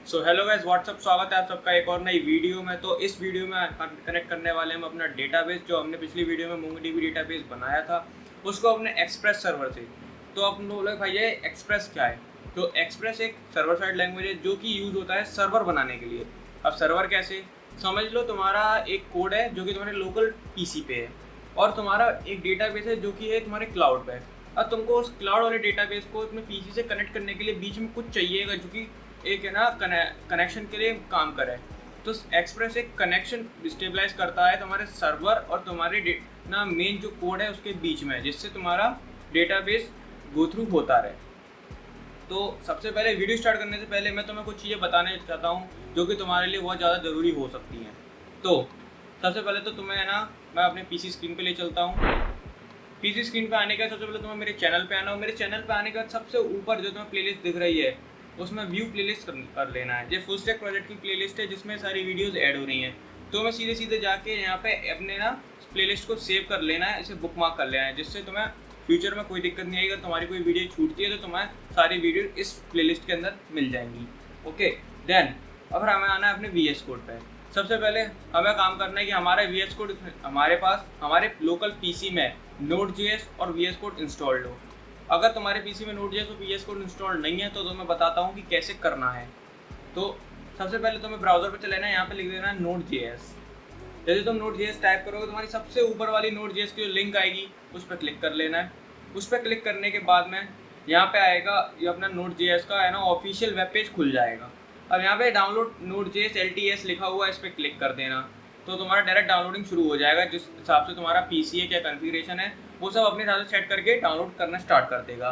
So hello guys, WhatsApp, स्वागत है आप सबका एक और नई वीडियो में। तो इस वीडियो में कनेक्ट करने वाले हम अपना डेटाबेस, जो हमने पिछली वीडियो में मोंगोडीबी डेटाबेस बनाया था उसको अपने एक्सप्रेस सर्वर से। तो अब बोले भाई ये एक्सप्रेस क्या है? तो एक्सप्रेस एक सर्वर साइड लैंग्वेज है जो कि यूज़ होता है सर्वर बनाने के लिए। अब सर्वर कैसे? समझ लो तुम्हारा एक कोड है जो कि तुम्हारे लोकल पीसी पे है और तुम्हारा एक डेटाबेस है जो कि है तुम्हारे क्लाउड पे। अब तुमको उस क्लाउड वाले डेटाबेस को अपने पीसी से कनेक्ट करने के लिए बीच में कुछ चाहिएगा जो कि एक है ना कनेक्शन के लिए काम करे। तो एक्सप्रेस एक कनेक्शन स्टेबलाइज करता है तुम्हारे सर्वर और तुम्हारे ना मेन जो कोड है उसके बीच में, जिससे तुम्हारा डेटाबेस गो थ्रू होता रहे। तो सबसे पहले वीडियो स्टार्ट करने से पहले मैं तुम्हें कुछ चीज़ें बताने चाहता हूँ जो कि तुम्हारे लिए बहुत ज़्यादा ज़रूरी हो सकती हैं। तो सबसे पहले तो तुम्हें है ना, मैं अपने पीसी स्क्रीन पे ले चलता हूँ। पीसी स्क्रीन पे आने के बाद सबसे पहले तुम्हें मेरे चैनल पे आना हो। मेरे चैनल पे आने के बाद सबसे ऊपर जो तुम्हें प्लेलिस्ट दिख रही है उसमें व्यू प्लेलिस्ट कर लेना है। ये फुल स्टैक प्रोजेक्ट की प्लेलिस्ट है जिसमें सारी वीडियोस ऐड हो रही हैं। तो मैं सीधे सीधे जाके यहाँ पे अपने ना प्लेलिस्ट को सेव कर लेना है, इसे बुकमार्क कर लेना है, जिससे तुम्हें फ्यूचर में कोई दिक्कत नहीं आएगी। अगर तुम्हारी कोई वीडियो छूटती है तो तुम्हें सारी वीडियो इस प्लेलिस्ट के अंदर मिल जाएंगी। ओके, देन अब हमें आना है अपने VS कोड पे। सबसे पहले हमें काम करना है कि हमारा VS कोड हमारे पास हमारे लोकल पीसी में Node.js और VS कोड इंस्टॉल्ड हो। अगर तुम्हारे पीसी में Node.js और VS कोड इंस्टॉल्ड नहीं है तो मैं बताता हूँ कि कैसे करना है। तो सबसे पहले तुम्हें ब्राउजर पे चलेना है, यहाँ पे लिख देना है Node.js। जैसे तुम Node.js टाइप करोगे तुम्हारी सबसे ऊपर वाली Node.js की जो लिंक आएगी उस पर क्लिक कर लेना है। उस पर क्लिक करने के बाद में यहाँ पे आएगा ये अपना Node.js का है ना ऑफिशियल वेब पेज खुल जाएगा। अब यहाँ पे डाउनलोड Node.js LTS लिखा हुआ है, इस पर क्लिक कर देना तो तुम्हारा डायरेक्ट डाउनलोडिंग शुरू हो जाएगा। जिस हिसाब से तुम्हारा पीसी है, क्या कॉन्फ़िगरेशन है, वो सब अपने हिसाब से सेट करके डाउनलोड करना स्टार्ट कर देगा।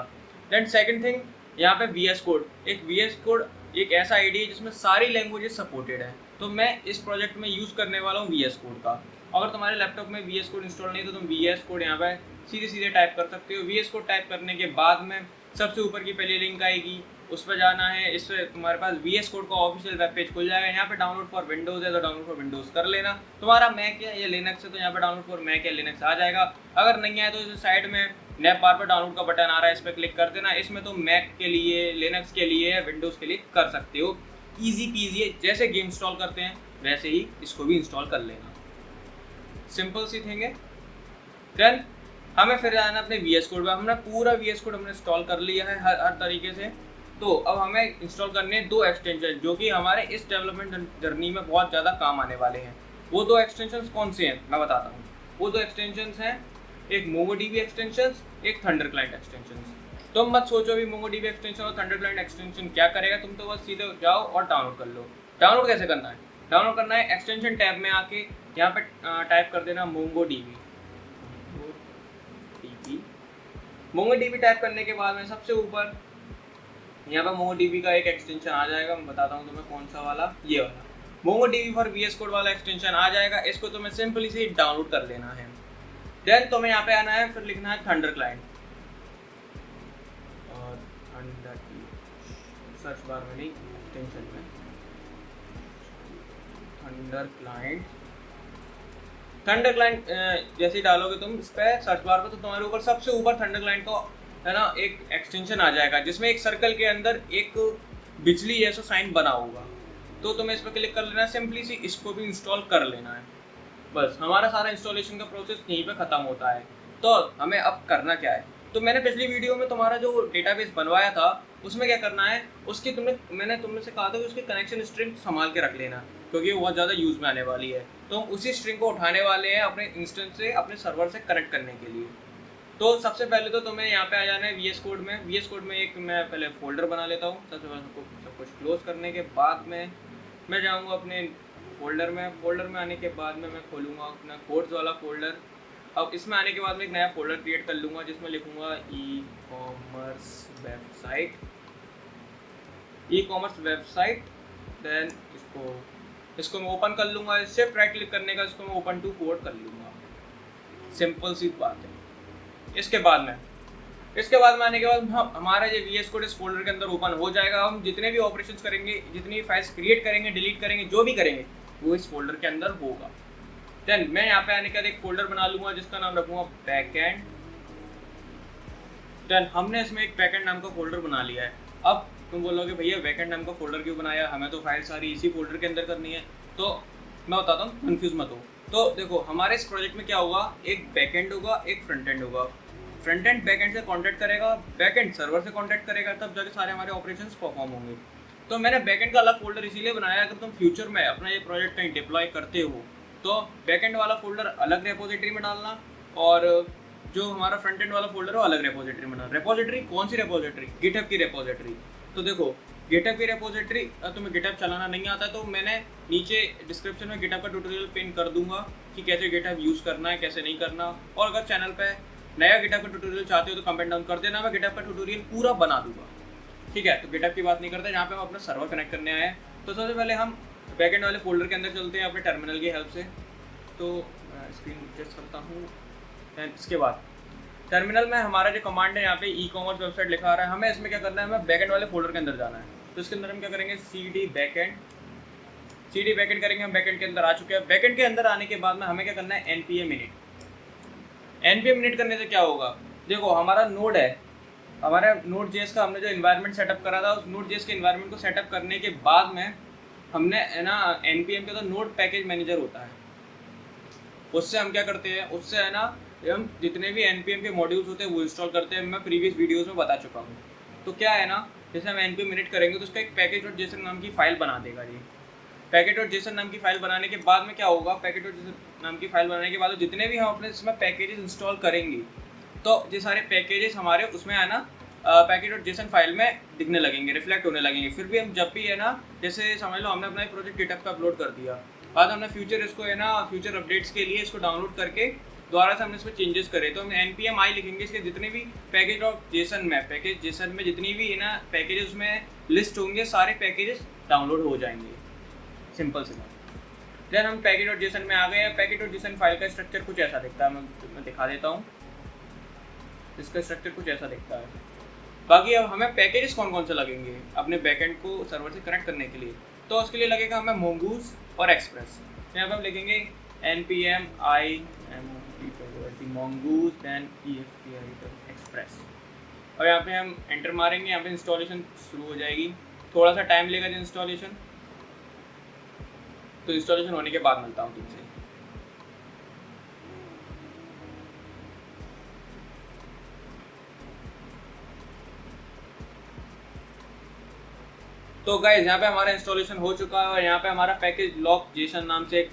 देन सेकंड थिंग, यहाँ पे VS कोड, एक VS कोड एक ऐसा आईडी है जिसमें सारी लैंग्वेजेस सपोर्टेड है। तो मैं इस प्रोजेक्ट में यूज़ करने वाला हूँ VS कोड का। अगर तुम्हारे लैपटॉप में VS कोड इंस्टॉल नहीं तो तुम VS कोड यहाँ पे सीधे सीधे टाइप कर सकते हो। VS कोड टाइप करने के बाद में सबसे ऊपर की पहली लिंक आएगी, उस पर जाना है। इस पर तुम्हारे पास VS कोड का ऑफिशियल वेब पेज खुल जाएगा। यहाँ पे डाउनलोड फॉर विंडोज़ है तो डाउनलोड फॉर विंडोज़ कर लेना। तुम्हारा मैक है या लिनक्स है तो यहाँ पे डाउनलोड फॉर मैक या लिनक्स आ जाएगा। अगर नहीं आए तो इस साइड में नैप बार पर डाउनलोड का बटन आ रहा है, इस पर क्लिक कर देना। इसमें तुम मैक के लिए, लिनक्स के लिए या विंडोज़ के लिए कर सकते हो। ईजी पीजी है, जैसे गेम इंस्टॉल करते हैं वैसे ही इसको भी इंस्टॉल कर लेना। सिंपल सी थिंग है। देन हमें फिर जाना अपने VS कोड में। हमने पूरा VS कोड हमने इंस्टॉल कर लिया है हर तरीके से। तो अब हमें इंस्टॉल करने हैं 2 एक्सटेंशन जो कि हमारे इस डेवलपमेंट जर्नी में बहुत ज़्यादा काम आने वाले हैं। वो 2 एक्सटेंशन कौन से हैं मैं बताता हूँ। वो 2 एक्सटेंशन हैं, एक मोंगोडीबी एक्सटेंशन, एक थंडर क्लाइंट एक्सटेंशन। तुम मत सोचो अभी मोंगोडीबी एक्सटेंशन और थंडर क्लाइंट एक्सटेंशन क्या करेगा, तुम तो बस सीधे जाओ और डाउनलोड कर लो। डाउनलोड कैसे करना है? डाउनलोड करना है एक्सटेंशन टैब में आके यहाँ पे टाइप कर देना मोंगोडीबी। मोंगोडीबी टाइप करने के बाद में सबसे ऊपर यहाँ पर मोंगोडीबी का एक एक्सटेंशन आ जाएगा। मैं बताता हूँ तुम्हें कौन सा वाला, ये वाला मोंगोडीबी फॉर VS कोड वाला एक्सटेंशन आ जाएगा। इसको तुम्हें सिंपली से डाउनलोड कर लेना है। देन तुम्हें यहाँ पे आना है, फिर लिखना है थंडर क्लाइंट और थंडर सर्च बार में नहीं, एक्सटेंशन में थंडर क्लाइंट जैसे ही डालोगे तुम इस पर सर्च बार पर तो तुम्हारे ऊपर सबसे ऊपर थंडर क्लाइंट का है ना एक एक्सटेंशन आ जाएगा जिसमें एक सर्कल के अंदर एक बिजली जैसा साइन बना होगा। तो तुम्हें इस पर क्लिक कर लेना है, सिंपली सी इसको भी इंस्टॉल कर लेना है। बस हमारा सारा इंस्टॉलेशन का प्रोसेस यहीं पे ख़त्म होता है। तो हमें अब करना क्या है? तो मैंने पिछली वीडियो में तुम्हारा जो डेटाबेस बनवाया था उसमें क्या करना है, उसकी मैंने तुमने से कहा था कि उसकी कनेक्शन स्ट्रिंग संभाल के रख लेना क्योंकि वो बहुत ज़्यादा यूज़ में आने वाली है। तो हम उसी स्ट्रिंग को उठाने वाले हैं अपने इंस्टेंस से अपने सर्वर से कनेक्ट करने के लिए। तो सबसे पहले तो तुम्हें यहाँ पे आ जाना है VS कोड में। VS कोड में एक मैं पहले फोल्डर बना लेता हूँ। सबसे पहले सब कुछ क्लोज करने के बाद में मैं जाऊँगा अपने फोल्डर में आने के बाद में मैं खोलूँगा अपना कोड्स वाला फोल्डर। अब इसमें आने के बाद में एक नया फोल्डर क्रिएट कर लूँगा जिसमें लिखूँगा ई कॉमर्स वेबसाइट। देन इसको मैं ओपन कर लूँगा। शिफ्ट राइट क्लिक करने का इसको मैं ओपन टू कोड कर लूँगा। सिंपल सी बात है। इसके बाद में आने के बाद हमारा ये VS कोड इस फोल्डर के अंदर ओपन हो जाएगा। हम जितने भी ऑपरेशंस करेंगे, जितनी फाइल्स क्रिएट करेंगे, डिलीट करेंगे, जो भी करेंगे वो इस फोल्डर के अंदर होगा। देन मैं यहाँ पे आने के बाद एक फोल्डर बना लूँगा जिसका नाम रखूँगा बैकएंड। देन हमने इसमें एक बैकएंड नाम का फोल्डर बना लिया है। अब तुम बोलोगे भैया बैकएंड नाम का फोल्डर क्यों बनाया, हमें तो फाइल सारी इसी फोल्डर के अंदर करनी है। तो मैं बताता हूँ, कंफ्यूज मत हो। तो देखो हमारे इस प्रोजेक्ट में क्या होगा, एक बैकएंड होगा, एक फ्रंट एंड होगा। फ्रंट एंड बैकएंड से कॉन्टैक्ट करेगा, बैकएंड सर्वर से कॉन्टैक्ट करेगा, तब जाके सारे हमारे ऑपरेशंस परफॉर्म होंगे। तो मैंने बैकएंड का अलग फोल्डर इसीलिए बनाया, अगर तुम फ्यूचर में अपना ये प्रोजेक्ट कहीं डिप्लॉय करते हो तो बैकएंड वाला फोल्डर अलग रेपोजिटरी में डालना, और जो हमारा फ्रंट एंड वाला फोल्डर है वो अलग रेपोजिटरी में डालना। रेपोजिटरी कौन सी रेपोजिटरी, गिटहब की रेपोजिटरी। तो देखो गिटहब की रेपोजिटरी, तुम्हें गिटहब चलाना नहीं आता तो मैंने नीचे डिस्क्रिप्शन में गिटहब का ट्यूटोरियल पिन कर दूंगा कि कैसे गिटहब यूज़ करना है, कैसे नहीं करना। और अगर चैनल पे नया गिटहब का ट्यूटोरियल चाहते हो तो कमेंट डाउन कर देना, मैं गिटहब का ट्यूटोरियल पूरा बना दूंगा। ठीक है, तो गिटहब की बात नहीं करते, यहाँ पे हम अपना सर्वर कनेक्ट करने आए हैं। तो सबसे पहले हम बैकएंड वाले फोल्डर के अंदर चलते हैं अपने टर्मिनल की हेल्प से। तो स्क्रीन एडजस्ट करता हूँ। इसके बाद टर्मिनल में हमारा जो कमांड है, यहाँ पे ई कॉमर्स वेबसाइट लिखा आ रहा है, हमें इसमें क्या करना है, हमें बैकएंड वाले फोल्डर के अंदर जाना है। तो इसके अंदर हम क्या करेंगे, cd बैकएंड करेंगे। हम बैकएंड के अंदर आ चुके हैं। बैकएंड के अंदर आने के बाद में हमें क्या करना है, npm init करने से क्या होगा, देखो हमारा नोड है, हमारा नोड जेएस का हमने जो इन्वायरमेंट सेटअप करा था, उस नोड जेएस के इन्वायरमेंट को सेटअप करने के बाद में हमने है ना npm का तो नोड पैकेज मैनेजर होता है, उससे हम क्या करते हैं, उससे है ना हम जितने भी npm के मॉड्यूल्स होते हैं वो इंस्टॉल करते हैं। मैं प्रीवियस वीडियोस में बता चुका हूँ। तो क्या है ना, जैसे हम npm init करेंगे तो उसका एक package.json नाम की फाइल बना देगा जी। package.json नाम की फाइल बनाने के बाद में क्या होगा, package.json नाम की फाइल बनाने के बाद जितने भी हम अपने इसमें पैकेजेस इंस्टॉल करेंगे तो ये सारे पैकेजेस हमारे उसमें है ना package.json फाइल में दिखने लगेंगे, रिफ्लेक्ट होने लगेंगे। फिर भी हम जब भी है ना, जैसे समझ लो हमने अपना एक प्रोजेक्ट गिटहब पे अपलोड कर दिया, बाद हमने फ्यूचर इसको है ना फ्यूचर अपडेट्स के लिए इसको डाउनलोड करके दोबारा से हमने इसमें चेंजेस करे, तो हम npm i लिखेंगे, इसके जितने भी पैकेज जेसन में जितनी भी है ना पैकेजेस में लिस्ट होंगे, सारे पैकेजेस डाउनलोड हो जाएंगे। सिंपल से बात। देन हम पैकेज.json में आ गए हैं। पैकेज.json फाइल का स्ट्रक्चर कुछ ऐसा दिखता है, मैं दिखा देता हूँ। इसका स्ट्रक्चर कुछ ऐसा दिखता है। बाकी अब हमें पैकेजेस कौन कौन से लगेंगे अपने बैकएंड को सर्वर से कनेक्ट करने के लिए, तो उसके लिए लगेगा हमें मोंगूज और एक्सप्रेस। यहाँ पर हम लिखेंगे npm i mongoose then express, और यहाँ पे हम एंटर मारेंगे। यहाँ पे इंस्टॉलेशन शुरू हो जाएगी, थोड़ा सा टाइम लेगा इंस्टॉलेशन। तो इंस्टॉलेशन होने के बाद मिलता हूँ तुमसे। तो गाइस यहाँ पे हमारा इंस्टॉलेशन हो चुका है और यहाँ पे हमारा पैकेज लॉक जेसन नाम से एक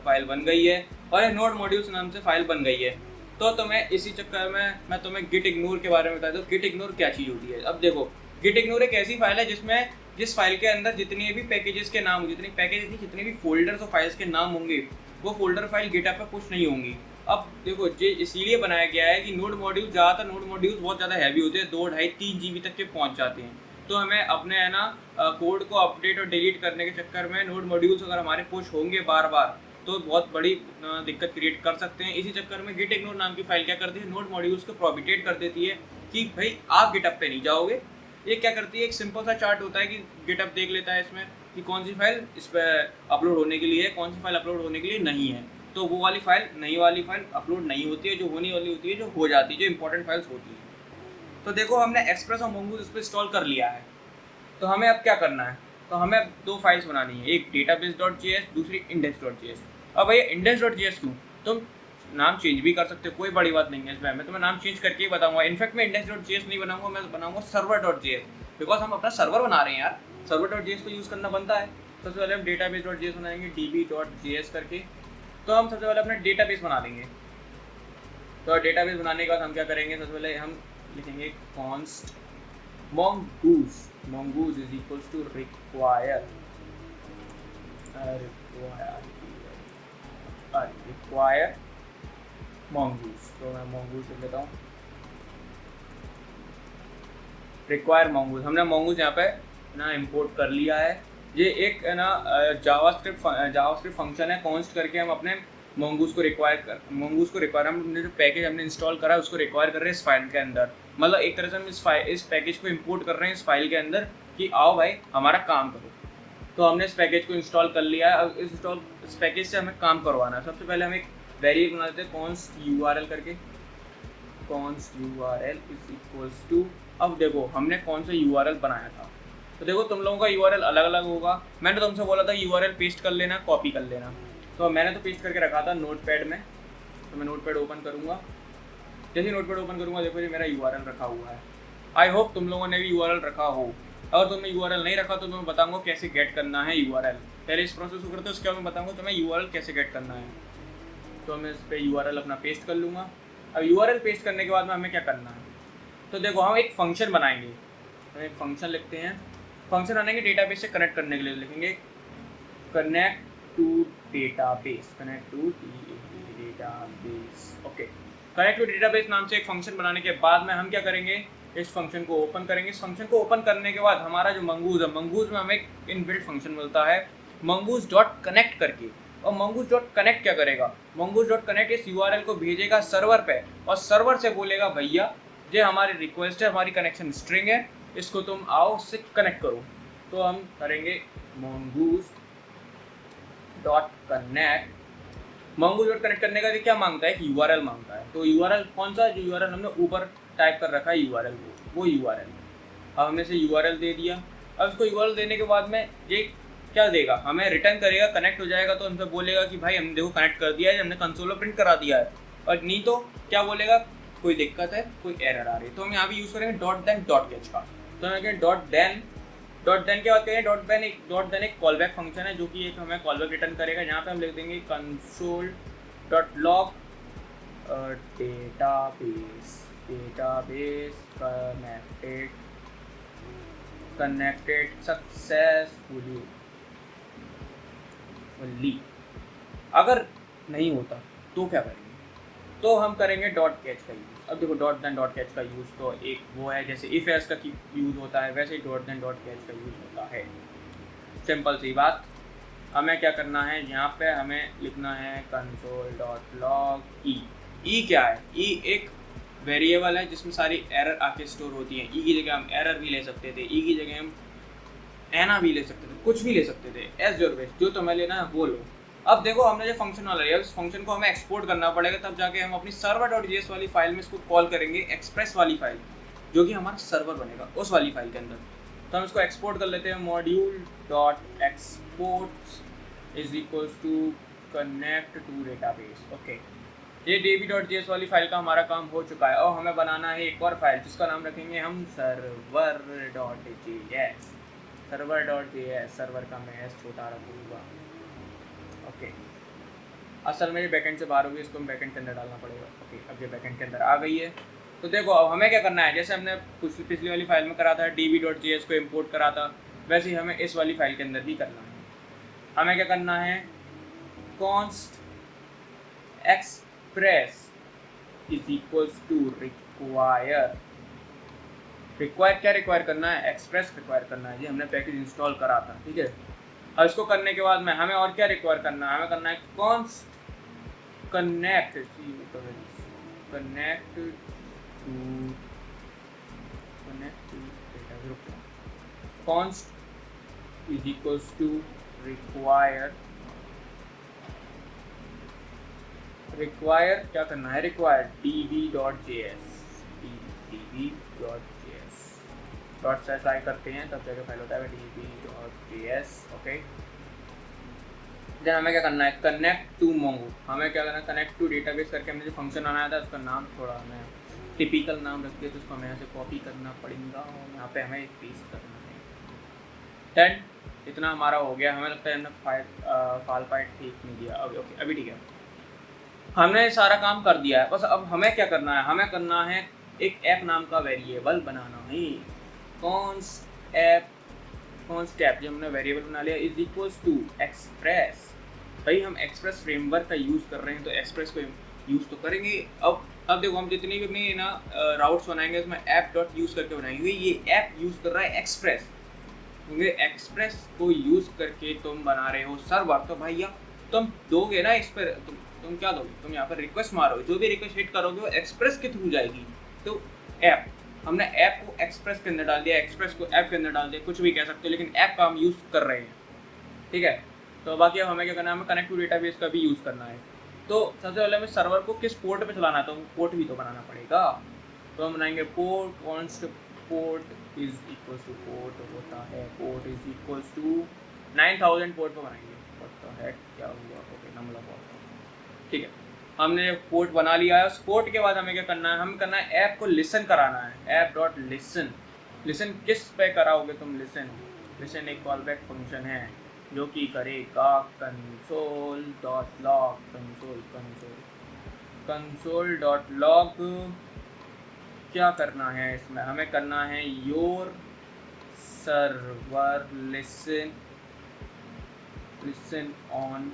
फाइल बन गई है और एक नोड मॉड्यूल्स नाम से फाइल बन गई है। तो तुम्हें इसी चक्कर में मैं तुम्हें गिट इग्नोर के बारे में बता दूँ। गिट इग्नोर क्या चीज़ होती है। अब देखो गिट इग्नोर एक ऐसी फाइल है जिसमें जिस फाइल के अंदर जितने भी पैकेजेस के नाम, जितने भी फोल्डर्स और फाइल्स के नाम होंगे वो फोल्डर फाइल गिटहब पे पुश नहीं होंगी। अब देखो ये इसलिए बनाया गया है कि नोड मॉड्यूल ज़्यादातर नोड मॉड्यूल्स बहुत ज़्यादा हैवी होते हैं, 2, 2.5, 3 GB तक के पहुँच जाते हैं। तो हमें अपने है ना कोड को अपडेट और डिलीट करने के चक्कर में नोड मॉड्यूल्स अगर हमारे पुश होंगे बार बार तो बहुत बड़ी दिक्कत क्रिएट कर सकते हैं। इसी चक्कर में गिट इग्नोर नाम की फाइल क्या करती है, नोड मॉड्यूल्स को प्रोहिबिटेट कर देती है कि भाई आप गिटहब पे नहीं जाओगे। ये क्या करती है, एक सिंपल सा चार्ट होता है कि गिटहब देख लेता है इसमें कि कौन सी फाइल इस पर अपलोड होने के लिए है, कौन सी फाइल अपलोड होने के लिए नहीं है। तो वो वाली फाइल, नई वाली फाइल अपलोड नहीं होती है, जो होने वाली होती है जो हो जाती है, जो इंपॉर्टेंट फाइल्स होती है। तो देखो हमने एक्सप्रेस और मोंगूज इस पर इंस्टॉल कर लिया है। तो हमें अब क्या करना है, तो हमें अब 2 फाइल्स बनानी है, एक database.js, दूसरी index.js। अब भैया index.js क्यों, तुम नाम चेंज भी कर सकते हो, कोई बड़ी बात नहीं है इसमें। मैं तुम्हें नाम चेंज करके ही बताऊंगा। इनफैक्ट मैं index.js नहीं बनाऊंगा, मैं बनाऊंगा server.js, बिकॉज हम अपना सर्वर बना रहे हैं यार, server.js को यूज़ करना बनता है। सबसे पहले हम database.js बनाएंगे db.js करके। तो हम सबसे पहले अपना डेटाबेस बना लेंगे। तो डेटाबेस बनाने के बाद हम क्या करेंगे, सबसे पहले हम लिखेंगे const mongoose is equals to require mongoose। तो मैं mongoose लिख लेता हूँ, require mongoose। हमने mongoose यहाँ पे ना इंपोर्ट कर लिया है। ये एक है ना जावास्क्रिप्ट फंक्शन है, const करके हम अपने mongoose को रिक्वायर हमने जो पैकेज हमने इंस्टॉल करा है उसको रिक्वायर कर रहे हैं इस फाइल के अंदर। मतलब एक तरह से हम इस पैकेज को इंपोर्ट कर रहे हैं इस फाइल के अंदर कि आओ भाई हमारा काम करो। तो हमने इस पैकेज को इंस्टॉल कर लिया है। अब इस पैकेज से हमें काम करवाना है। सबसे पहले हम एक वेरिएबल बना देते हैं const url करके, const url is equals to, अब देखो हमने कौन सा url बनाया था, तो देखो तुम लोगों का यूआरएल अलग अलग होगा। मैंने तुमसे बोला था यूआरएल पेस्ट कर लेना, कॉपी कर लेना, तो मैंने तो पेस्ट करके रखा था नोटपैड में। तो मैं नोटपैड ओपन करूँगा, जैसे नोटपैड ओपन करूँगा देखो ये मेरा यूआरएल रखा हुआ है। आई होप तुम लोगों ने भी यूआरएल रखा हो। अगर तुमने यूआरएल नहीं रखा तो तुम्हें बताऊंगा कैसे गेट करना है यूआरएल। पहले इस प्रोसेस को करते हैं, उसके बाद मैं बताऊंगा तुम्हें यूआरएल कैसे गेट करना है। तो मैं इस पर यूआरएल अपना पेस्ट कर लूँगा। अब यूआरएल पेस्ट करने के बाद में हमें क्या करना है, तो देखो हम एक फंक्शन बनाएंगे। हम एक फंक्शन लिखते हैं, फंक्शन बनाएंगे डेटाबेस से कनेक्ट करने के लिए लिखेंगे connect to database, connect to database. Okay, connect to database नाम से एक फंक्शन बनाने के बाद में हम क्या करेंगे, इस फंक्शन को ओपन करेंगे। इस फंक्शन को ओपन करने के बाद हमारा जो मंगूज है, मंगूज में हमें एक इनबिल्ट फंक्शन मिलता है मंगूज डॉट कनेक्ट करके। और मंगूज डॉट कनेक्ट क्या करेगा, मंगूज डॉट कनेक्ट इस यूआरएल को भेजेगा सर्वर पे, और सर्वर से बोलेगा भैया ये हमारी रिक्वेस्ट है, हमारी कनेक्शन स्ट्रिंग है, इसको तुम आओ उससे कनेक्ट करो। तो हम करेंगे mongoose dot connect. Mongoose dot connect करने का क्या मांगता है, एक यूआरएल मांगता है। तो यूआरएल कौन सा, जो यूआरएल हमने ऊपर टाइप कर रखा है यूआरएल, वो यूआरएल। अब हमने इसे यूआरएल दे दिया। अब इसको यूआरएल देने के बाद में ये क्या देगा, हमें रिटर्न करेगा, कनेक्ट हो जाएगा तो हमसे बोलेगा कि भाई हमने देखो कनेक्ट कर दिया है, हमने कंसोल पर प्रिंट करा दिया है। और नहीं तो क्या बोलेगा, कोई दिक्कत है, कोई एरर आ रही है। तो हम यहाँ भी यूज़ करेंगे डॉट देन डॉट कैच का। तो हम कहेंगे डॉट देन के बाद कहेंगे डॉट देन एक कॉलबैक फंक्शन है जो कि एक हमें कॉलबैक रिटर्न करेगा। यहाँ पे हम लिख देंगे console dot log database connected successfully. अगर नहीं होता तो क्या करेंगे, तो हम करेंगे डॉट कैच का यूज़। अब देखो डॉट देन डॉट कैच का यूज़ तो एक वो है जैसे इफ एल्स का यूज़ होता है, वैसे ही डॉट देन डॉट कैच का यूज़ होता है। सिंपल सी बात। हमें क्या करना है, यहाँ पे हमें लिखना है कंसोल डॉट लॉग ई क्या है, ई एक वेरिएबल है जिसमें सारी एरर आके स्टोर होती हैं। ई की जगह हम एरर भी ले सकते थे, ई की जगह हम एना भी ले सकते थे, कुछ भी ले सकते थे, एज योर विश, जो तुम्हें लेना है वो लो। अब देखो हमने जो फंक्शन वाला लिया, उस फंक्शन को हमें एक्सपोर्ट करना पड़ेगा, तब जाके हम अपनी सर्वर डॉट जेएस वाली फाइल में इसको कॉल करेंगे, एक्सप्रेस वाली फाइल जो कि हमारा सर्वर बनेगा उस वाली फाइल के अंदर। तो हम इसको एक्सपोर्ट कर लेते हैं, module dot export is equals to connect to database. Okay, ये db.js वाली फाइल का हमारा काम हो चुका है। और हमें बनाना है एक और फाइल जिसका नाम रखेंगे हम server.js। server.js, सर्वर का मैं एस छोटा रखूँगा। ओके, असल में ये बैकेंड से बाहर होगी, इसको बैकेंड के अंदर डालना पड़ेगा। ओके, अब ये बैकेंड के अंदर आ गई है। तो देखो अब हमें क्या करना है, जैसे हमने पिछली वाली फाइल में करा था, db.js को इम्पोर्ट करा था, वैसे ही हमें इस वाली फाइल के अंदर भी करना है। हमें क्या करना है, const express is equals to require क्या रिक्वायर करना है, एक्सप्रेस रिक्वायर करना है। जी हमने पैकेज इंस्टॉल करा था, ठीक है। अब इसको करने के बाद में हमें और क्या रिक्वायर करना है, हमें करना है const connect const is equals to require क्या करना है, require db.js dot slash I करते हैं तब जाके फाइल होता है db.js। ओके, देन हमें क्या करना है, कनेक्ट टू मोंगो। हमें क्या करना है, कनेक्ट टू डेटाबेस करके हमने जो फंक्शन बनाया था उसका नाम थोड़ा हमें टिपिकल नाम रख दिया, तो उसको हमें यहाँ से कॉपी करना पड़ेगा और यहाँ पे हमें पेस्ट करना है। देन इतना हमारा हो गया। हमें लगता है हमने फाइल ठीक नहीं दिया। अभी ठीक है, हमने सारा काम कर दिया है। बस अब हमें क्या करना है, हमें करना है एक ऐप नाम का वेरिएबल बनाना है। const ऐप जो हमने वेरिएबल बना लिया इज इक्वल्स टू एक्सप्रेस। भाई हम एक्सप्रेस फ्रेमवर्क का यूज़ कर रहे हैं तो एक्सप्रेस को यूज़ तो करेंगे। अब देखो हम जितनी भी अपनी ना राउट्स बनाएंगे उसमें ऐप डॉट यूज़ करके बनाएंगे। ये ऐप यूज़ कर रहा है एक्सप्रेस, क्योंकि एक्सप्रेस को यूज़ करके तुम बना रहे हो सर्वर, तो भैया तुम दोगे ना इस पर, तुम क्या दोगे, तुम यहाँ पर रिक्वेस्ट मारोगे, जो भी रिक्वेस्ट हिट करोगे वो एक्सप्रेस के थ्रू जाएगी। तो ऐप, हमने ऐप को एक्सप्रेस के अंदर डाल दिया, एक्सप्रेस को ऐप के अंदर डाल दिया, कुछ भी कह सकते हो, लेकिन ऐप का हम यूज़ कर रहे हैं, ठीक है। तो बाकी अब हमें क्या करना है, हमें कनेक्ट टू डेटाबेस का भी यूज़ करना है। तो सबसे पहले हमें सर्वर को किस पोर्ट पे चलाना है, तो पोर्ट भी तो बनाना पड़ेगा। तो हम बनाएंगे port const port is equal to port होता है, port is equal to 9000 port पर बनाएंगे। व्हाट द हेक, क्या हुआ? ओके नंबर ऑफ, ठीक है। हमने पोर्ट बना लिया है। उस पोर्ट के बाद हमें क्या करना है, हमें करना है ऐप को लिसन कराना है, ऐप डॉट लिसन। लिसन किस पे कराओगे तुम? लिसन, लिसन एक कॉलबैक फंक्शन है जो कि करेगा console dot log, console console console dot log. क्या करना है इसमें? हमें करना है your server listen, listen on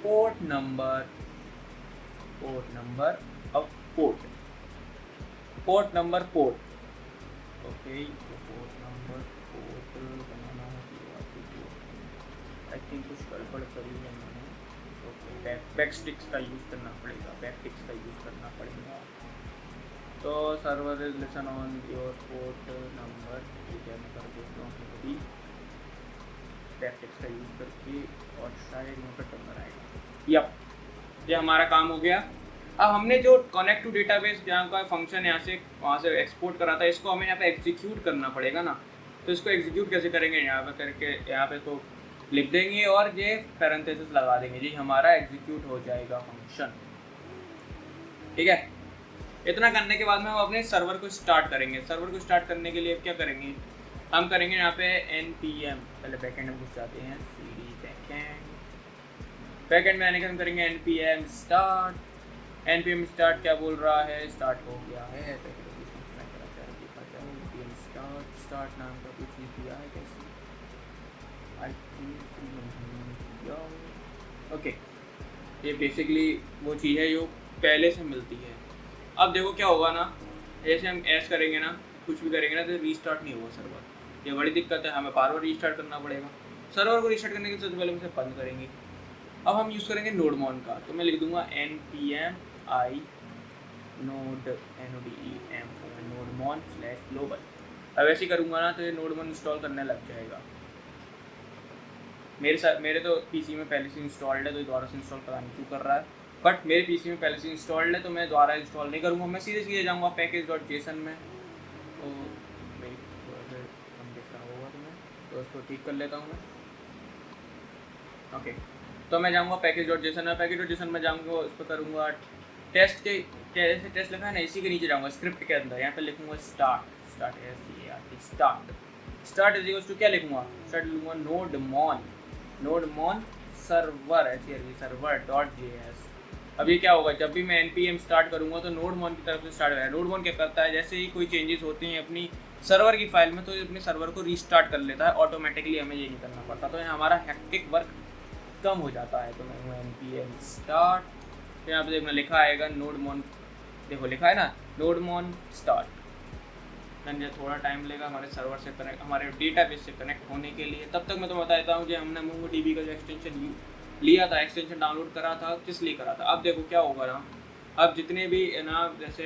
port number, port number of port, port number port. Okay port number port बनाना है, आई थिंक कुछ गड़बड़ करी है मैंने। ओके बैक स्टिक्स का यूज़ करना पड़ेगा, बैक टिक्स का यूज़ करना पड़ेगा। तो server is listen on your port number, ठीक है मैं कर देता हूँ अभी बैक टिक्स का यूज़ करके, और शायद यहाँ पर टर्नर आएगा। यप, ये हमारा काम हो गया। अब हमने जो कनेक्ट टू डेटाबेस यहाँ का फंक्शन यहाँ से वहाँ से एक्सपोर्ट करा था, इसको हमें यहाँ पे एग्जीक्यूट करना पड़ेगा ना। तो इसको एग्जीक्यूट कैसे करेंगे? यहाँ पे करके यहाँ पे तो लिख देंगे और ये पैरेंथेसिस लगा देंगे, जी हमारा एग्जीक्यूट हो जाएगा फंक्शन, ठीक है। इतना करने के बाद में हम अपने सर्वर को स्टार्ट करेंगे। सर्वर को स्टार्ट करने के लिए क्या करेंगे? हम करेंगे यहाँ पे npm, पहले बैकएंड में घुस जाते हैं, cd बैकएंड, बैकएंड में आने के हम करेंगे npm स्टार्ट। npm स्टार्ट क्या बोल रहा है? स्टार्ट हो गया है। स्टार्ट, स्टार्ट नाम का कुछ नहीं दिया है कैसे? ओके, ये बेसिकली वो चीज़ है जो पहले से मिलती है। अब देखो क्या होगा ना, जैसे हम ऐड करेंगे ना, कुछ भी करेंगे ना तो रीस्टार्ट नहीं होगा सर्वर। ये बड़ी दिक्कत है, हमें बार बार रीस्टार्ट करना पड़ेगा। सर्वर को रीस्टार्ट करने के सबसे पहले हम इसे बंद करेंगे। अब हम यूज़ करेंगे नोडमॉन का, तो मैं लिख दूंगा npm i node nodemon / global। अब ऐसे करूँगा ना तो ये नोडमॉन इंस्टॉल करने लग जाएगा। मेरे तो पीसी में पहले से इंस्टॉल्ड है, तो दोबारा से इंस्टॉल कराने क्यों कर रहा है? बट मेरे पीसी में पहले से इंस्टॉल्ड है तो मैं दोबारा इंस्टॉल नहीं करूँगा, मैं सीधे सीधे जाऊँगा पैकेज.json में। तो होगा तुम्हें, तो उसको ठीक कर लेता हूँ मैं। ओके, तो मैं जाऊँगा पैकेज.json में, पैकेज.json में जाऊँगा, उस पर करूँगा टेस्ट के, जैसे टेस्ट लिखा है ना इसी के नीचे जाऊँगा स्क्रिप्ट के अंदर, यहाँ पे लिखूँगा start, start start start is equals to क्या लिखूँगा? स्टार्ट लिखूँगा nodemon, nodemon server server dot JS. अब ये क्या होगा? जब भी मैं npm स्टार्ट करूँगा तो नोडमॉन की तरफ से स्टार्ट होगा। नोडमॉन क्या करता है, जैसे ही कोई चेंजेस होती हैं अपनी सर्वर की फाइल में तो ये अपने सर्वर को रीस्टार्ट कर लेता है ऑटोमेटिकली, हमें ये नहीं करना पड़ता। तो हमारा हैक्टिक वर्क कम हो जाता है। तो मैं हूँ npm स्टार्ट, तो यहाँ पे देखना लिखा आएगा नोडमॉन, देखो लिखा है ना नोडमॉन स्टार्ट। देन थोड़ा टाइम लेगा हमारे सर्वर से कनेक्ट, हमारे डेटाबेस से कनेक्ट होने के लिए। तब तक मैं तो बता देता हूँ जो हमने MongoDB का जो एक्सटेंशन लिया था, एक्सटेंशन डाउनलोड करा था, किस लिए करा था। अब देखो क्या होगा ना, अब जितने भी है ना, जैसे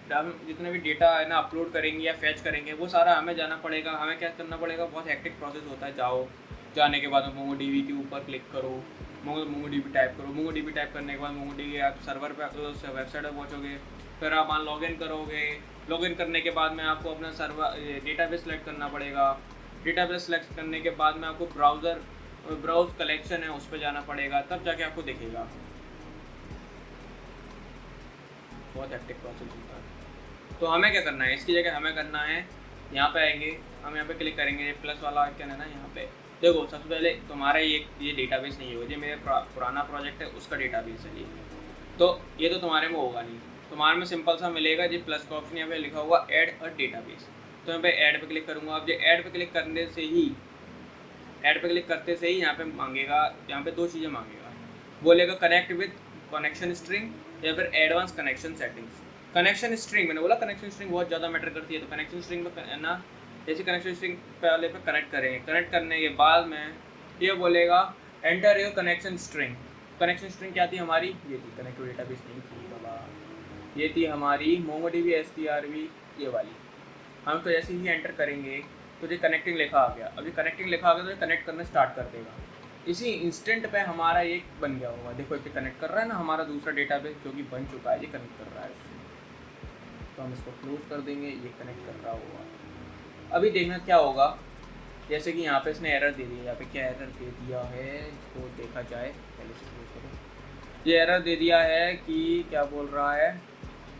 जितने भी डेटा है ना अपलोड करेंगे या फैच करेंगे, वो सारा हमें जाना पड़ेगा। हमें क्या करना पड़ेगा? बहुत हेक्टिक प्रोसेस होता है। जाओ, जाने के बाद MongoDB के ऊपर क्लिक करो, MongoDB टाइप करो, MongoDB टाइप करने के बाद MongoDB आप सर्वर पर वेबसाइट पर पहुँचोगे, फिर आप वहाँ लॉगिन करोगे। लॉगिन करने के बाद में आपको अपना सर्वर डेटाबेस सेलेक्ट करना पड़ेगा। डेटाबेस सेलेक्ट करने के बाद में आपको ब्राउज कलेक्शन है उस पर जाना पड़ेगा, तब जाके आपको दिखेगा। बहुत हेक्टिक प्रोसेस होता है। तो हमें क्या करना है? इसकी जगह हमें करना है, यहाँ पे आएंगे, हम यहाँ पे क्लिक करेंगे, प्लस वाला आइकन है ना यहाँ पे। देखो सबसे पहले तुम्हारा ये डेटाबेस नहीं होगा, ये मेरा पुराना प्रोजेक्ट है उसका डेटाबेस है ये, तो ये तो तुम्हारे में होगा नहीं। तुम्हारे में सिंपल सा मिलेगा जी, प्लस का ऑप्शन यहाँ पे लिखा होगा ऐड अ डेटाबेस। तो यहाँ पे ऐड पे क्लिक करूँगा। अब ये ऐड पे क्लिक करने से ही, ऐड पे क्लिक करते से ही यहाँ पे मांगेगा, यहाँ पे दो चीज़ें मांगेगा। बोलेगा कनेक्ट विद कनेक्शन स्ट्रिंग या फिर advance connection settings. Connection string, मैंने बोला कनेक्शन स्ट्रिंग बहुत ज़्यादा मैटर करती है, तो कनेक्शन स्ट्रिंग पे ना, जैसे कनेक्शन स्ट्रिंग पहले पे कनेक्ट करेंगे। कनेक्ट करने के बाद में ये बोलेगा enter your connection string. Connection string क्या थी हमारी? ये थी, कनेक्ट टू डेटाबेस नहीं थी बाबा, ये थी हमारी MongoDB strv, ये वाली। हम तो जैसे ही एंटर करेंगे तो ये कनेक्टिंग लिखा आ गया। अभी कनेक्टिंग लिखा आ गया तो ये कनेक्ट करना स्टार्ट कर देगा। इसी इंस्टेंट पे हमारा ये बन गया होगा। देखो ये कनेक्ट कर रहा है ना, हमारा दूसरा डेटाबेस जो कि बन चुका है, ये कनेक्ट कर रहा है इससे। तो हम इसको क्लोज कर देंगे, ये कनेक्ट कर रहा होगा। अभी देखना क्या होगा, जैसे कि यहाँ पे इसने एरर दे दिया, यहाँ पे क्या एरर दे दिया है इसको देखा जाए, पहले से क्लोज करो। ये एरर दे दिया है कि क्या बोल रहा है,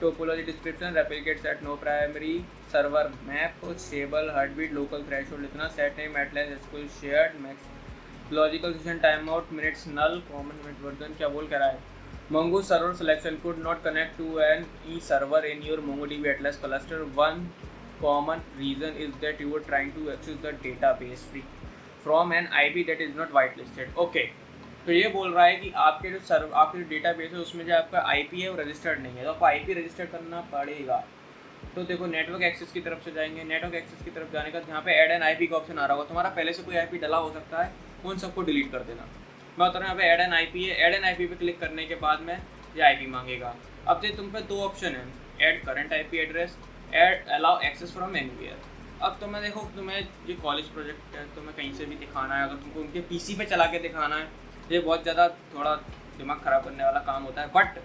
topology description replicate set no primary server map stable heartbeat local threshold इतना set name at line SQL shared max logical session time out minutes null common minute version. क्या बोल कर रहा है, Mongoose server selection could not connect to an e-server in your MongoDB Atlas cluster. One common reason is that you are trying to access the database from an IP that is not whitelisted. Okay, तो ये बोल रहा है कि आपके जो database है उसमें जो आपका IP है वो रजिस्टर्ड नहीं है, तो आपको IP रजिस्टर करना पड़ेगा। तो देखो नेटवर्क एक्सेस की तरफ से जाएंगे, नेटवर्क एक्सेस की तरफ जाने का यहाँ पे ऐड एन IP का ऑप्शन आ रहा होगा, तुम्हारा पहले से कोई IP डला हो सकता है, उन सबको डिलीट कर देना। मैं बता रहा हूँ यहाँ पे ऐड एन IP है, ऐड एन IP पे क्लिक करने के बाद में ये IP मांगेगा। अब तो तुम पे दो ऑप्शन है, add current IP address, add allow access from anywhere. अब तुम्हें देखो, तुम्हें ये कॉलेज प्रोजेक्ट है, तुम्हें कहीं से भी दिखाना है, अगर तुमको उनके PC पे चला के दिखाना है, ये बहुत ज़्यादा थोड़ा दिमाग ख़राब करने वाला काम होता है, बट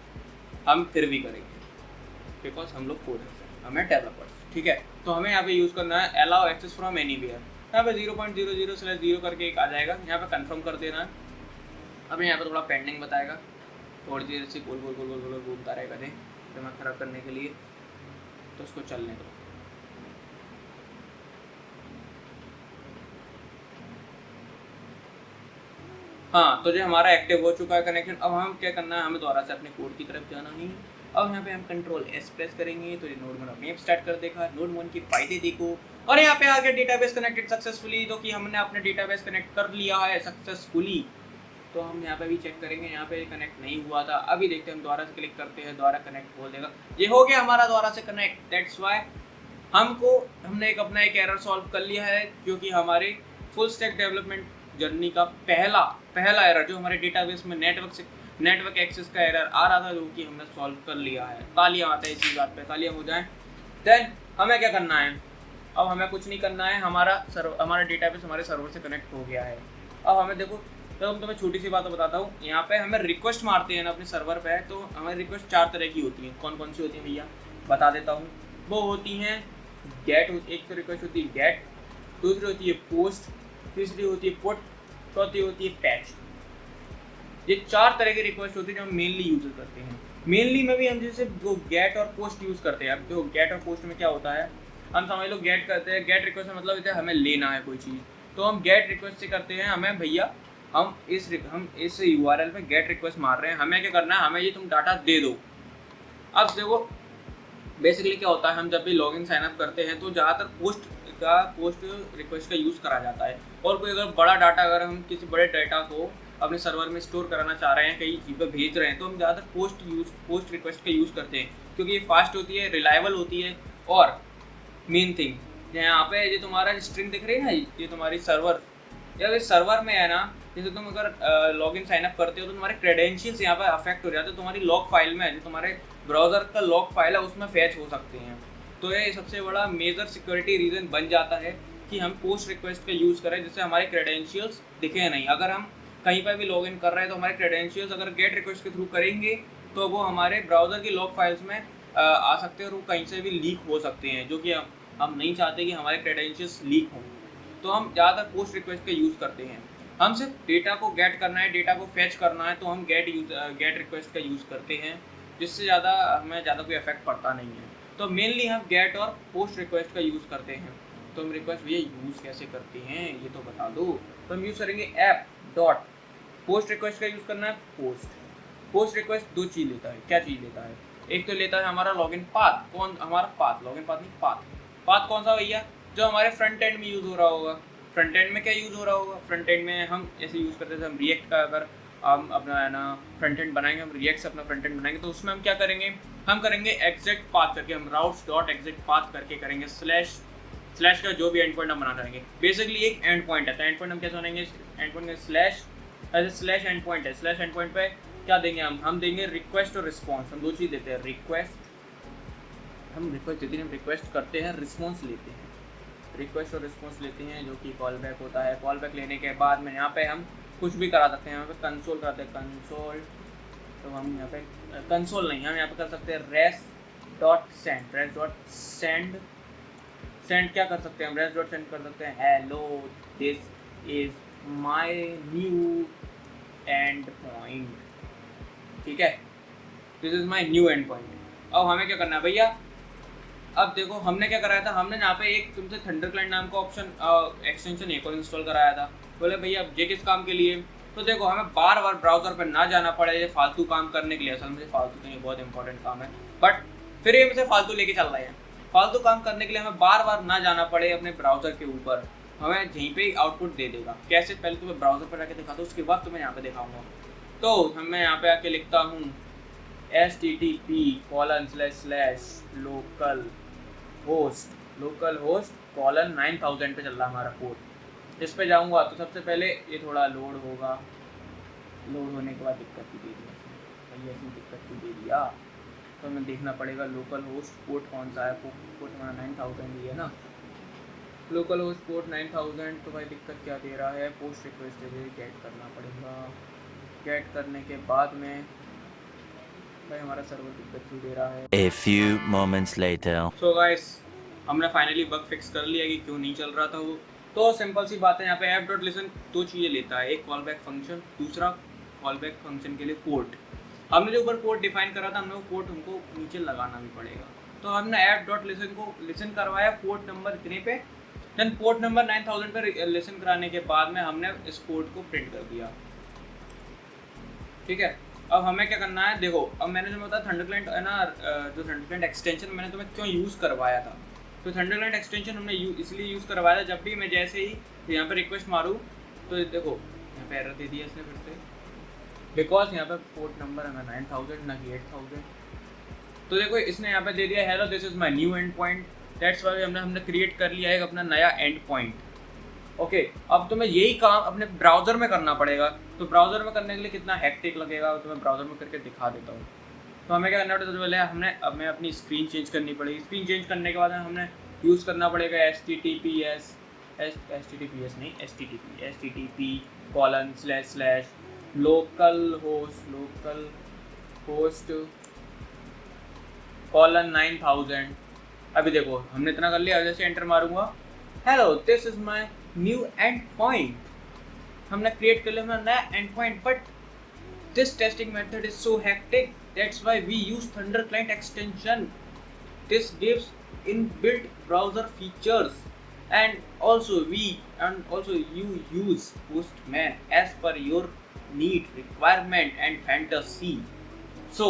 हम फिर भी करेंगे बिकॉज हम लोग कोडर्स हैं, हमें डेवलपर्स, ठीक है। तो हमें यहाँ पे यूज़ करना है अलाउ एक्सेस फ्रॉम एनीवेयर। यहाँ पे 0.00/0 करके एक आ जाएगा, यहाँ पे कंफर्म कर देना है। अब यहाँ पे थोड़ा पेंडिंग बताएगा, थोड़ी देर से गोल गोल गोल गोल गोल घूमता रहेगा दिमाग खराब करने के लिए, तो उसको चलने दो। हाँ, तो जो हमारा एक्टिव हो चुका है कनेक्शन, अब हम क्या करना है, हमें दोबारा से अपने कोड की तरफ जाना नहीं। अब यहाँ पे हम Ctrl+S प्रेस करेंगे तो ये नोड अपने स्टार्ट कर देगा। नोड 1 के फायदे देखो, और यहाँ पे आगे डेटाबेस कनेक्टेड सक्सेसफुली, तो कि हमने अपने डेटाबेस कनेक्ट कर लिया है सक्सेसफुली। तो हम यहाँ पे भी चेक करेंगे, यहाँ पे कनेक्ट नहीं हुआ था, अभी देखते हैं, हम दोबारा से क्लिक करते हैं, दोबारा कनेक्ट बोल देगा, ये हो गया हमारा दोबारा से कनेक्ट। दैट्स वाई हमने अपना एक एरर सॉल्व कर लिया है, जो कि हमारे फुल स्टैक डेवलपमेंट जर्नी का पहला एरर, जो हमारे डेटाबेस में नेटवर्क एक्सेस का एरर आ रहा था, जो कि हमने सॉल्व कर लिया है। तालियां आते हैं इसी बात पे, तालियां हो जाएं। देन हमें क्या करना है, अब हमें कुछ नहीं करना है, हमारा डेटाबेस हमारे सर्वर से कनेक्ट हो गया है। अब हमें देखो, तो तुम्हें छोटी सी बात बताता हूँ, यहाँ पे हमें रिक्वेस्ट मारते हैं ना अपने सर्वर पे, तो हमारी रिक्वेस्ट 4 तरह की होती हैं। कौन कौन सी होती हैं भैया, बता देता हूँ। वो होती हैं गेट, एक तो रिक्वेस्ट होती है गेट, दूसरी होती है पोस्ट, तीसरी होती है पुट, चौथी होती है पैच। ये 4 तरह की रिक्वेस्ट होती है जो हम मेनली यूज करते हैं। मेनली में भी हम जैसे वो गेट और पोस्ट यूज करते हैं। अब देखो गेट और पोस्ट में क्या होता है, हम समझ लो गेट करते हैं, गेट रिक्वेस्ट का मतलब होता है हमें लेना है कोई चीज़, तो हम गेट रिक्वेस्ट से करते हैं, हमें भैया हम इस URL पे गेट रिक्वेस्ट मार रहे हैं, हमें क्या करना है, हमें ये तुम डाटा दे दो। अब देखो बेसिकली क्या होता है, हम जब भी लॉगिन साइन अप करते हैं तो ज़्यादातर पोस्ट रिक्वेस्ट का यूज़ करा जाता है। और कोई अगर बड़ा डाटा, अगर हम किसी बड़े डाटा को अपने सर्वर में स्टोर कराना चाह रहे हैं, कहीं चीज़ पर भेज रहे हैं, तो हम ज़्यादातर पोस्ट रिक्वेस्ट का यूज़ करते हैं, क्योंकि ये फास्ट होती है, रिलायबल होती है। और मेन थिंग यहाँ पे ये तुम्हारा स्ट्रिंग दिख रही है ना, ये तुम्हारी सर्वर, या इस सर्वर में है ना, जैसे तुम अगर लॉगिन साइन अप करते हो तो तुम्हारे क्रेडेंशियल्स यहाँ पे अफेक्ट हो जाते हैं, तुम्हारी लॉग फाइल में, जो तुम्हारे ब्राउज़र का लॉग फाइल है उसमें फैच हो सकते हैं। तो ये सबसे बड़ा मेजर सिक्योरिटी रीज़न बन जाता है कि हम पोस्ट रिक्वेस्ट का यूज़ करें, जिससे हमारे क्रेडेंशियल्स दिखे नहीं। अगर हम कहीं पर भी लॉगिन कर रहे हैं तो हमारे क्रेडेंशियल्स अगर गेट रिक्वेस्ट के थ्रू करेंगे तो वो हमारे ब्राउज़र की लॉग फाइल्स में आ सकते हैं, और वो कहीं से भी लीक हो सकते हैं, जो कि हम नहीं चाहते कि हमारे क्रेडेंशियल्स लीक हों। तो हम ज़्यादातर पोस्ट रिक्वेस्ट का यूज़ करते हैं। हम सिर्फ डेटा को गेट करना है, डेटा को फैच करना है, तो हम गेट रिक्वेस्ट का यूज़ करते हैं, जिससे हमें ज़्यादा कोई इफेक्ट पड़ता नहीं है। तो मेनली हम गेट और पोस्ट रिक्वेस्ट का यूज़ करते हैं। तो हम रिक्वेस्ट भैया यूज़ कैसे करते हैं ये तो बता दो। तो हम यूज़ करेंगे ऐप डॉट पोस्ट रिक्वेस्ट का यूज़ करना है। पोस्ट रिक्वेस्ट 2 चीज़ लेता है। क्या चीज़ लेता है, एक तो लेता है हमारा लॉगिन पाथ, लॉगिन पाथ नहीं, पाथ कौन सा भैया, जो हमारे फ्रंट एंड में यूज़ हो रहा होगा। फ्रंट एंड में क्या यूज़ हो रहा होगा, फ्रंट एंड में हम ऐसे यूज़ करते थे, हम रिएक्ट का अगर हम अपना है ना फ्रंट एंड बनाएंगे, हम रिएक्ट से अपना फ्रंट एंड बनाएंगे, तो उसमें हम क्या करेंगे, हम करेंगे एग्जैक्ट पाथ करके, हम राउट्स डॉट एग्जैक्ट पाथ करके करेंगे, स्लैश का जो भी एंड पॉइंट हम बनाना चाहेंगे। बेसिकली एक एंड पॉइंट है, तो एंड पॉइंट हम क्या सुनेंगे, एंड पॉइंट में स्लैश एंड पॉइंट है। स्लैश एंड पॉइंट पे क्या देंगे, हम देंगे रिक्वेस्ट और रिस्पॉन्स। हम 2 चीज़ देते हैं, हम रिक्वेस्ट करते हैं, रिस्पॉन्स लेते हैं, रिक्वेस्ट और रिस्पॉन्स लेते हैं, जो कि कॉल बैक होता है। कॉल बैक लेने के बाद में यहाँ पे हम कुछ भी करा सकते हैं, यहाँ पे कंसोल कराते हैं, कंसोल, तो हम यहाँ पे कंसोल नहीं, हम यहाँ पे कर सकते हैं रेस डॉट सेंड सेंड क्या कर सकते हैं हम, रेस्ट डॉट सेंड कर सकते हैं hello this is my new end point, ठीक है, this is my new end point. अब हमें क्या करना है भैया, अब देखो हमने क्या कराया था, हमने यहाँ पे एक तुमसे थंडर क्लाइंट नाम का ऑप्शन एक्सटेंशन एक और इंस्टॉल कराया था। बोले भैया अब ये किस काम के लिए, तो देखो हमें बार बार ब्राउजर पर ना जाना पड़े ये फालतू काम करने के लिए। असल में फालतू नहीं, बहुत इंपॉर्टेंट काम है, बट फिर ये मुझे फालतू लेके चल रहे हैं। फालतू काम करने के लिए हमें बार बार ना जाना पड़े अपने ब्राउजर के ऊपर, हमें यहीं पे आउटपुट दे देगा। कैसे, पहले तुम्हें ब्राउजर पर आके दिखाता हूँ, उसके बाद तुम्हें यहाँ पे दिखाऊंगा। तो मैं यहाँ पे आके लिखता हूँ http://localhost:9000 पे चल रहा है हमारा पोर्ट। इस पे जाऊँगा तो सबसे पहले ये थोड़ा लोड होगा, लोड होने के बाद दिक्कत भी दे दिया भैया, इसमें दिक्कत भी दे दिया। तो हमें देखना पड़ेगा लोकल होस्ट पोर्ट कौन सा है, पोर्ट हमारा 9000 ही है ना, लोकल होस्ट पोर्ट 9000। तो भाई दिक्कत क्या दे रहा है, पोस्ट रिक्वेस्ट गेट करना पड़ेगा। गेट करने के बाद में भाई हमारा सर्वर दिक्कत क्यों दे रहा है। A few moments later. So guys, हमने फाइनली बग फिक्स कर लिया कि क्यों नहीं चल रहा था वो। तो सिंपल सी बात है, यहाँ पे app.listen दो चीज़ें लेता है, एक कॉल बैक फंक्शन, दूसरा कॉल बैक फंक्शन के लिए पोर्ट। हमने जो ऊपर पोर्ट डिफाइन करा था, हमने वो पोर्ट हमको नीचे लगाना भी पड़ेगा। तो हमने app.listen को लिसन करवाया पोर्ट नंबर इतने पे, देन पोर्ट नंबर 9000 पे लिसन कराने के बाद में हमने इस पोर्ट को प्रिंट कर दिया, ठीक है। अब हमें क्या करना है, देखो अब मैंने जो बताया थंडर क्लाइंट है ना, जो थंडर क्लाइंट एक्सटेंशन मैंने तुम्हें क्यों यूज़ करवाया था, तो थंडर क्लाइंट एक्सटेंशन हमने इसलिए यूज़ करवाया था, जब भी मैं जैसे ही यहाँ पे रिक्वेस्ट मारूँ तो देखो यहाँ पे एरर दे दिया इसने फिर से, बिकॉज यहाँ पे पोर्ट नंबर है 9000 ना कि 8000। तो देखो इसने यहाँ पे दे दिया hello this is my new end point, that's why हमने क्रिएट कर लिया है अपना नया एंड पॉइंट। ओके, अब तुम्हें यही काम अपने ब्राउज़र में करना पड़ेगा। तो ब्राउज़र में करने के लिए कितना हेक्टिक लगेगा तो मैं ब्राउज़र में करके दिखा देता हूँ। तो हमें क्या करना पड़ेगा, सबसे पहले हमें अपनी स्क्रीन चेंज करनी पड़ेगी। स्क्रीन चेंज करने के बाद हमने यूज़ करना पड़ेगा https://localhost:9000। अभी देखो हमने इतना कर लिया, जैसे एंटर मारूंगा hello this is my new end point, हमने क्रिएट कर लिया अपना नया end point. But this testing method is so hectic, that's why we use Thunder Client extension. This gives inbuilt browser features and also you use Postman as per your need, requirement and fantasy. So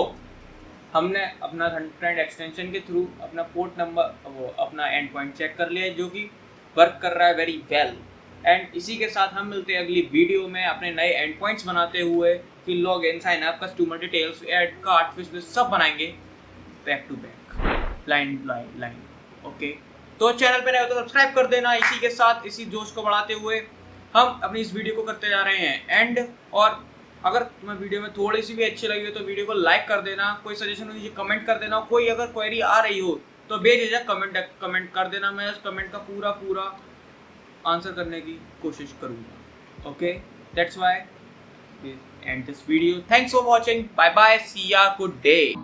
हमने अपना thunder Client extension के through अपना port number वो अपना and point check कर लिया है, जो कि वर्क कर रहा है वेरी वेल। एंड इसी के साथ हम मिलते हैं अगली वीडियो में अपने नए एंड पॉइंट्स बनाते हुए, कि log in, sign up, customer details, add, card, फिश सब बनाएंगे back to back, line. Okay, तो चैनल पे नए हो तो सब्सक्राइब कर देना। इसी के साथ इसी जोश को बढ़ाते हुए हम अपनी इस वीडियो को करते जा रहे हैं एंड। और अगर तुम्हें वीडियो में थोड़ी सी भी अच्छी लगी हो तो वीडियो को लाइक कर देना, कोई सजेशन हो नीचे कमेंट कर देना, कोई अगर क्वेरी आ रही हो तो बेझिझक कमेंट कर देना, मैं उस कमेंट का पूरा आंसर करने की कोशिश करूँगा। Okay, that's why and this video, thanks for watching, bye bye, see ya, good day.